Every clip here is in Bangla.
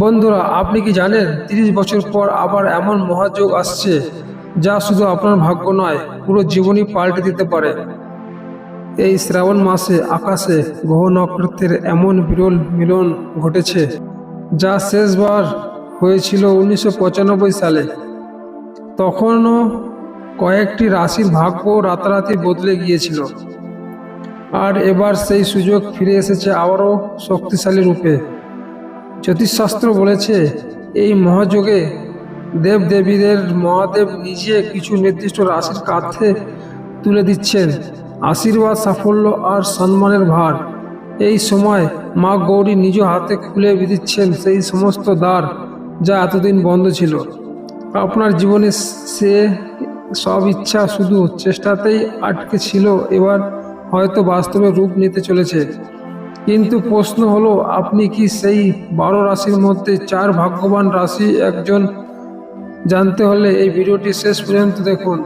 বন্ধুরা, আপনি কি জানেন 30 বছর পর আবার এমন মহাযোগ আসছে যা শুধু আপনার ভাগ্য নয়, পুরো জীবনই পাল্টে দিতে পারে। এই শ্রাবণ মাসে আকাশে গ্রহ নক্ষত্রের এমন বিরল মিলন ঘটেছে যা শেষবার হয়েছিল 1995 সালে। তখনও কয়েকটি রাশির ভাগ্য রাতারাতি বদলে গিয়েছিল, আর এবার সেই সুযোগ ফিরে এসেছে আবারও শক্তিশালী রূপে। জ্যোতিষশাস্ত্র বলেছে, এই মহাযোগে দেবদেবীদের মহাদেব নিজে কিছু নির্দিষ্ট রাশির কাঁধে তুলে দিচ্ছেন আশীর্বাদ, সাফল্য আর সম্মানের ভার। এই সময় মা গৌরী নিজ হাতে খুলে দিচ্ছেন সেই সমস্ত দ্বার যা এতদিন বন্ধ ছিল। আপনার জীবনে সে সব ইচ্ছা শুধু চেষ্টাতেই আটকে ছিল, এবার হয়তো বাস্তবে রূপ নিতে চলেছে। কিন্তু প্রশ্ন হলো, আপনি কি সেই 12 রাশির মধ্যে 4 ভাগ্যবান রাশি একজন? জানতে হলে এই ভিডিওটি শেষ পর্যন্ত দেখুন,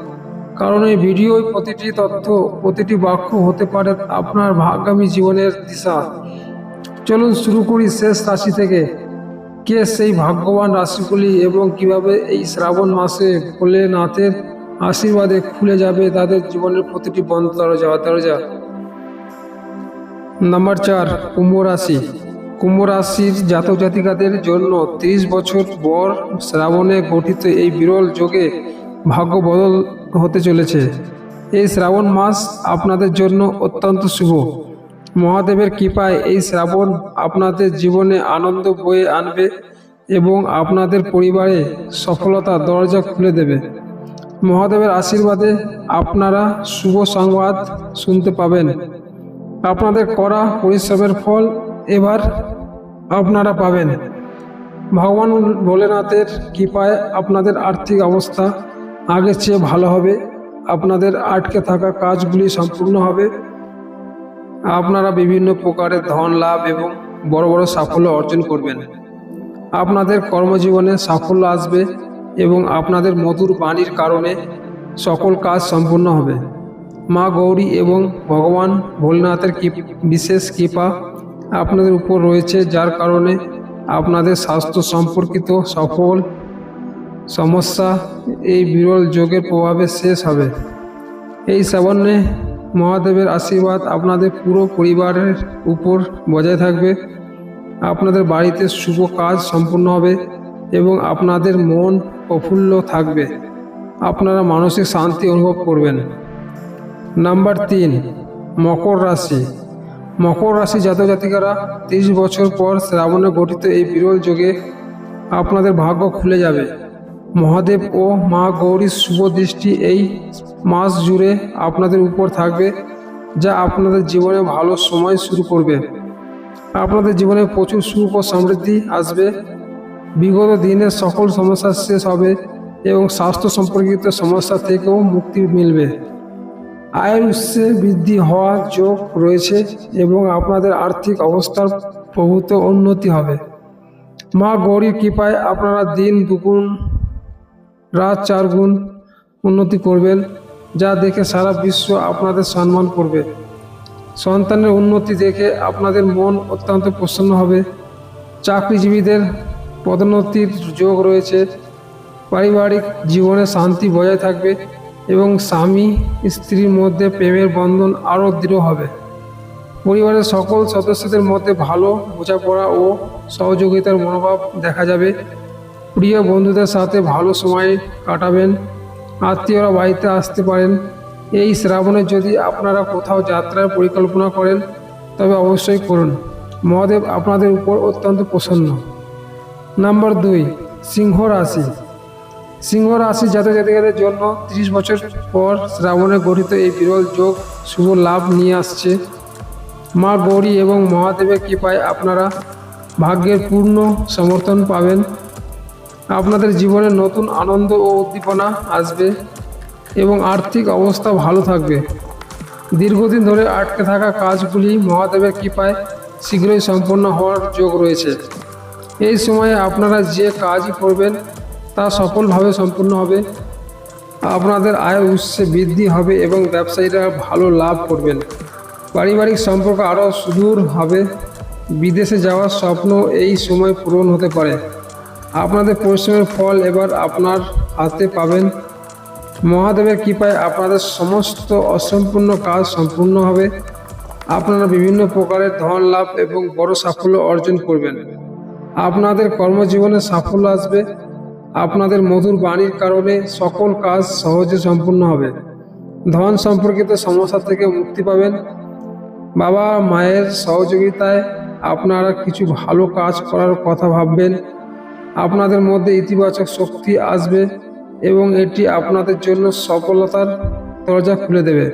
কারণ এই ভিডিওয় প্রতিটি তথ্য, প্রতিটি বাক্য হতে পারে আপনার আগামী জীবনের দিশা। চলুন শুরু করি শেষ রাশি থেকে। কে সেই ভাগ্যবান রাশিগুলি এবং কিভাবে এই শ্রাবণ মাসে ভোলেনাথের আশীর্বাদে খুলে যাবে তাদের জীবনের প্রতিটি বন্ধ দরজা। নাম্বার 4, কুম্ভ রাশি। কুম্ভ রাশির জাতক জাতিকাদের জন্য 30 বছর পর শ্রাবণে গঠিত এই বিরল যোগে ভাগ্য বদল হতে চলেছে। এই শ্রাবণ মাস আপনাদের জন্য অত্যন্ত শুভ। মহাদেবের কৃপায় এই শ্রাবণ আপনাদের জীবনে আনন্দ বয়ে আনবে এবং আপনাদের পরিবারে সফলতার দরজা খুলে দেবে। মহাদেবের আশীর্বাদে আপনারা শুভ সংবাদ শুনতে পাবেন। আপনাদের করা পরিশ্রমের ফল এবার আপনারা পাবেন। ভগবান ভোলেনাথের কৃপায় আপনাদের আর্থিক অবস্থা আগের চেয়ে ভালো হবে। আপনাদের আটকে থাকা কাজগুলি সম্পূর্ণ হবে। আপনারা বিভিন্ন প্রকারের ধন লাভ এবং বড় বড় সাফল্য অর্জন করবেন। আপনাদের কর্মজীবনে সাফল্য আসবে এবং আপনাদের মধুর বাণীর কারণে সকল কাজ সম্পূর্ণ হবে। মা গৌরী এবং ভগবান ভোলেনাথের বিশেষ কৃপা আপনাদের উপর রয়েছে, যার কারণে আপনাদের স্বাস্থ্য সম্পর্কিত সকল সমস্যা এই বিরল যোগের প্রভাবে শেষ হবে। এই শ্রাবণে মহাদেবের আশীর্বাদ আপনাদের পুরো পরিবারের উপর বজায় থাকবে। আপনাদের বাড়িতে শুভ কাজ সম্পূর্ণ হবে এবং আপনাদের মন প্রফুল্ল থাকবে। আপনারা মানসিক শান্তি অনুভব করবেন। নাম্বার 3, মকর রাশি। মকর রাশি জাতক জাতিকারা 30 বছর পর শ্রাবণে গঠিত এই বিরল যোগে আপনাদের ভাগ্য খুলে যাবে। মহাদেব ও মা গৌরীর শুভ দৃষ্টি এই মাস জুড়ে আপনাদের উপর থাকবে, যা আপনাদের জীবনে ভালো সময় শুরু করবে। আপনাদের জীবনে প্রচুর সুখ ও সমৃদ্ধি আসবে। বিগত দিনের সকল সমস্যা শেষ হবে এবং স্বাস্থ্য সম্পর্কিত সমস্যা থেকেও মুক্তি মিলবে। আয়ের উৎসে বৃদ্ধি হওয়ার যোগ রয়েছে এবং আপনাদের আর্থিক অবস্থার প্রভূত উন্নতি হবে। মা গৌরীর কৃপায় আপনারা দিন দুগুণ রাত 4 গুণ উন্নতি করবেন, যা দেখে সারা বিশ্ব আপনাদের সম্মান করবে। সন্তানের উন্নতি দেখে আপনাদের মন অত্যন্ত প্রসন্ন হবে। চাকরিজীবীদের পদোন্নতির যোগ রয়েছে। পারিবারিক জীবনে শান্তি বজায় থাকবে এবং স্বামী স্ত্রীর মধ্যে প্রেমের বন্ধন আরও দৃঢ় হবে। পরিবারের সকল সদস্যদের মধ্যে ভালো বোঝাপড়া ও সহযোগিতার মনোভাব দেখা যাবে। প্রিয় বন্ধুদের সাথে ভালো সময় কাটাবেন। আত্মীয়রা বাড়িতে আসতে পারেন। এই শ্রাবণে যদি আপনারা কোথাও যাত্রার পরিকল্পনা করেন তবে অবশ্যই করুন। মহাদেব আপনাদের উপর অত্যন্ত প্রসন্ন। নাম্বার 2, সিংহ রাশি। সিংহ রাশি জাতক জাতিকাদের জন্য 30 বছর পর শ্রাবণে গঠিত এই বিরল যোগ শুভ লাভ নিয়ে আসছে। মা গৌরী এবং মহাদেবের কৃপায় আপনারা ভাগ্যের পূর্ণ সমর্থন পাবেন। আপনাদের জীবনে নতুন আনন্দ ও উদ্দীপনা আসবে এবং আর্থিক অবস্থা ভালো থাকবে। দীর্ঘদিন ধরে আটকে থাকা কাজগুলি মহাদেবের কৃপায় শীঘ্রই সম্পন্ন হওয়ার যোগ রয়েছে। এই সময়ে আপনারা যে কাজই করবেন তা সফলভাবে সম্পূর্ণ হবে। আপনাদের আয়ের উৎসে বৃদ্ধি হবে এবং ব্যবসায়ীরা ভালো লাভ করবেন। পারিবারিক সম্পর্ক আরও সুদূর হবে। বিদেশে যাওয়ার স্বপ্ন এই সময় পূরণ হতে পারে। আপনাদের পরিশ্রমের ফল এবার আপনার হাতে পাবেন। মহাদেবের কৃপায় আপনাদের সমস্ত অসম্পূর্ণ কাজ সম্পূর্ণ হবে। আপনারা বিভিন্ন প্রকারের ধন লাভ এবং বড় সাফল্য অর্জন করবেন। আপনাদের কর্মজীবনে সাফল্য আসবে। আপনাদের মধুর বাণীর কারণে সকল কাজ সহজে সম্পূর্ণ হবে। ধন সম্পর্কিত সমস্যা থেকে মুক্তি পাবেন। বাবা মায়ের সহযোগিতায় আপনারা কিছু ভালো কাজ করার কথা ভাববেন। আপনাদের মধ্যে ইতিবাচক শক্তি আসবে এবং এটি আপনাদের জন্য সফলতার দরজা খুলে দেবে।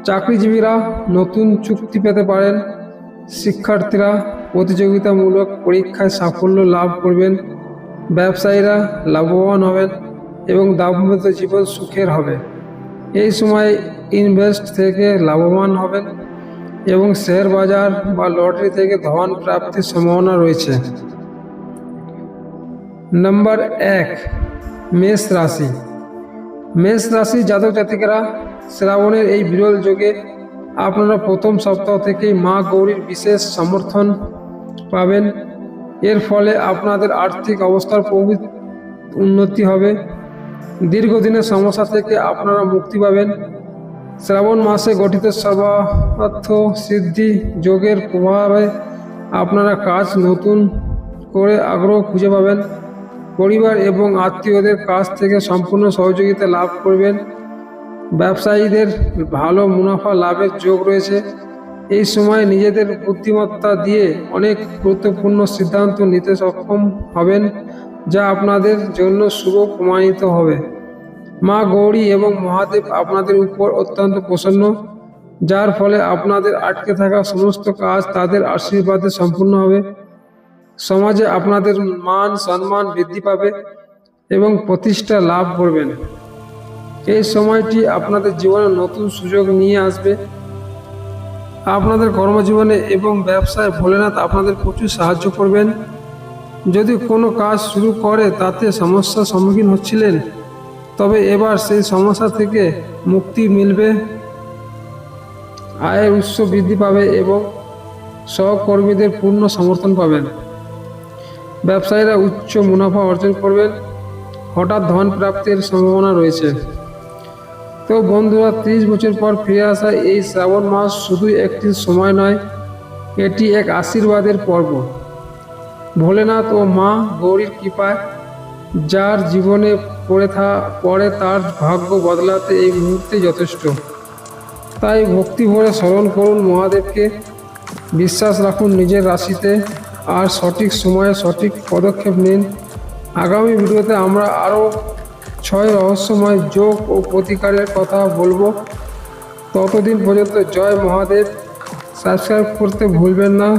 চাকরিজীবীরা নতুন চুক্তি পেতে পারেন। শিক্ষার্থীরা প্রতিযোগিতামূলক পরীক্ষায় সাফল্য লাভ করবেন। ব্যবসায়ীরা লাভবান হবেন এবং দাম্পত্য জীবন সুখের হবে। এই সময় ইনভেস্ট থেকে লাভবান হবেন এবং শেয়ার বাজার বা লটারি থেকে ধন প্রাপ্তির সম্ভাবনা রয়েছে। নাম্বার 1, মেষ রাশি। মেষ রাশি জাতক জাতিকারা শ্রাবণের এই বিরল যোগে আপনারা প্রথম সপ্তাহ থেকেই মা গৌরীর বিশেষ সমর্থন পাবেন। এর ফলে আপনাদের আর্থিক অবস্থার প্রভূত উন্নতি হবে। দীর্ঘদিনের সমস্যা থেকে আপনারা মুক্তি পাবেন। শ্রাবণ মাসে গঠিত সর্বার্থ সিদ্ধি যোগের প্রভাবে আপনারা কাজ নতুন করে আগ্রহ খুঁজে পাবেন। পরিবার এবং আত্মীয়দের কাছ থেকে সম্পূর্ণ সহযোগিতা লাভ করবেন। ব্যবসায়ীদের ভালো মুনাফা লাভের যোগ রয়েছে। এই সময় নিজেদের বুদ্ধিমত্তা দিয়ে অনেক গুরুত্বপূর্ণ সিদ্ধান্ত নিতে সক্ষম হবেন, যা আপনাদের জন্য শুভ প্রমাণিত হবে। মা গৌরী এবং মহাদেব আপনাদের উপর অত্যন্ত প্রসন্ন, যার ফলে আপনাদের আটকে থাকা সমস্ত কাজ তাদের আশীর্বাদে সম্পূর্ণ হবে। সমাজে আপনাদের মান সম্মান বৃদ্ধি পাবে এবং প্রতিষ্ঠা লাভ করবেন। এই সময়টি আপনাদের জীবনে নতুন সুযোগ নিয়ে আসবে। আপনাদের কর্মজীবনে এবং ব্যবসায় ভোলেনাথ আপনাদের প্রচুর সাহায্য করবেন। যদি কোনো কাজ শুরু করে তাতে সমস্যার সম্মুখীন হচ্ছিলেন, তবে এবার সেই সমস্যা থেকে মুক্তি মিলবে। আয়ের উৎস বৃদ্ধি পাবে এবং সহকর্মীদের পূর্ণ সমর্থন পাবেন। ব্যবসায়ীরা উচ্চ মুনাফা অর্জন করবেন। হঠাৎ ধন প্রাপ্তির সম্ভাবনা রয়েছে। তো বন্ধুরা, 30 বছর পর ফিরে আসা এই শ্রাবণ মাস শুধু একটি সময় নয়, এটি এক আশীর্বাদের পর্ব। ভোলেনাথ ও মা গৌরীর কৃপায় যার জীবনে পড়ে তার ভাগ্য বদলাতে এই মুহূর্তে যথেষ্ট। তাই ভক্তি ভরে স্মরণ করুন মহাদেবকে, বিশ্বাস রাখুন নিজের রাশিতে, আর সঠিক সময়ে সঠিক পদক্ষেপ নিন। আগামী ভিডিওতে আমরা আরও 6 রহস্যময় যোগ ও প্রতিকারের কথা বলবো। ততদিন পর্যন্ত জয় মহাদেব। সাবস্ক্রাইব করতে ভুলবেন না।